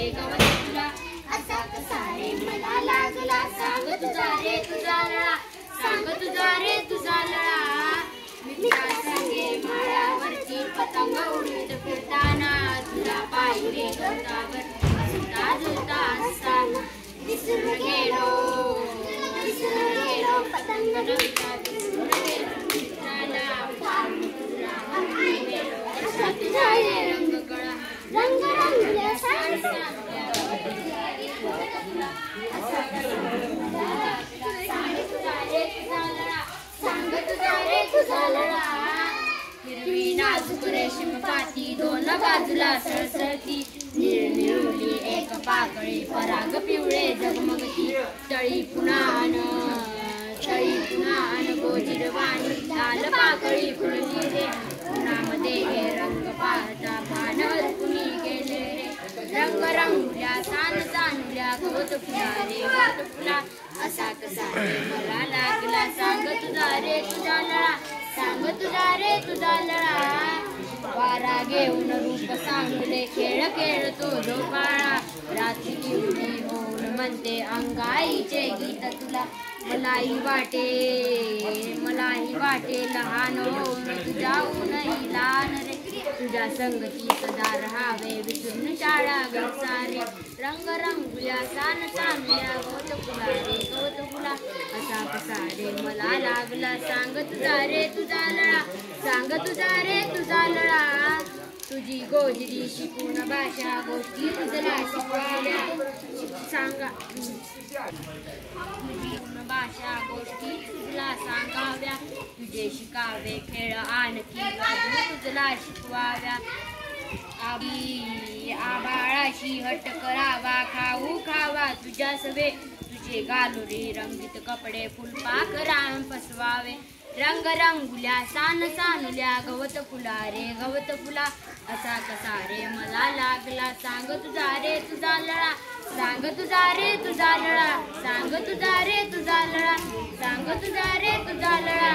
रे गवत फुला असा कसा रे मला लागला सांग तुझा रे तुझा लळा सांग तुझा रे तुझा लळा मित्रा संगे माळावरची पतंग उडवीत फिरताना तुला पाहिजे गवतावर हसता झुलता असताना विसरून गेलो पतंग रंगता विसरून गेलो मित्राला तुला असा तुझा रे रंग कळा रंग रंगल्या सांगत्या असा सांग तुझा रे तुझा लळा सांग तुझा रे तुझा लळा हिरवी नाजूक रेशीम पाती दोन बाजूला सळसळती निळनिळुली एक पाकळी पराग पिवळे झगमगती तळी पुन्हा गोजीर वाणी लाल पाकळी फुलली रे पुन्हामध्ये हे रंग पाहता भानवर कुणी गेले रे रंग रंगुल्या सान चांगल्या गवत फुला रे गवत फुला असा कसा रे मला लागला सांग तुझा रे तुझा लळा सांग तुझा रे तुझा लळा वारा घेऊन रूप सांगले खेळ खेळतो झोपाळा रात्री किवली होऊन म्हणते अंगाईचे गीत तुला मलाही वाटे लहान होऊन तुझ्याहूनही लहान रे तुझ्या संगती सदा राहावे विसरून शाळा गवसारे रंग रंगुल्या सान चांगल्या गवत फुला रे गवत फुला असा कसा रे मला लागला सांग तुझा रे तुझा लळा सांग तुझा रे तुझा लळा तुझी गोजरी शिकून भाषा गोष्टी तुझला शिकवाव्या सांगा भाषा गोष्टी तुझला सांगाव्या तुझे शिकावे खेळ आणखी बाजू तुझला शिकवाव्या आबाळाशी हट्ट करावा खाऊ खावा तुझ्या सवे तुझे गालुरी रंगीत कपडे फुलपाख राम फसवावे रंग रंगुल्या सान सानुल्या गवत फुला रे गवत फुला असा कसा रे मला लागला सांग तुझा रे तुझा लळा सांग तुझा रे तुझा लळा सांग तुझा रे तुझा लळा सांग तुझा रे तुझा लळा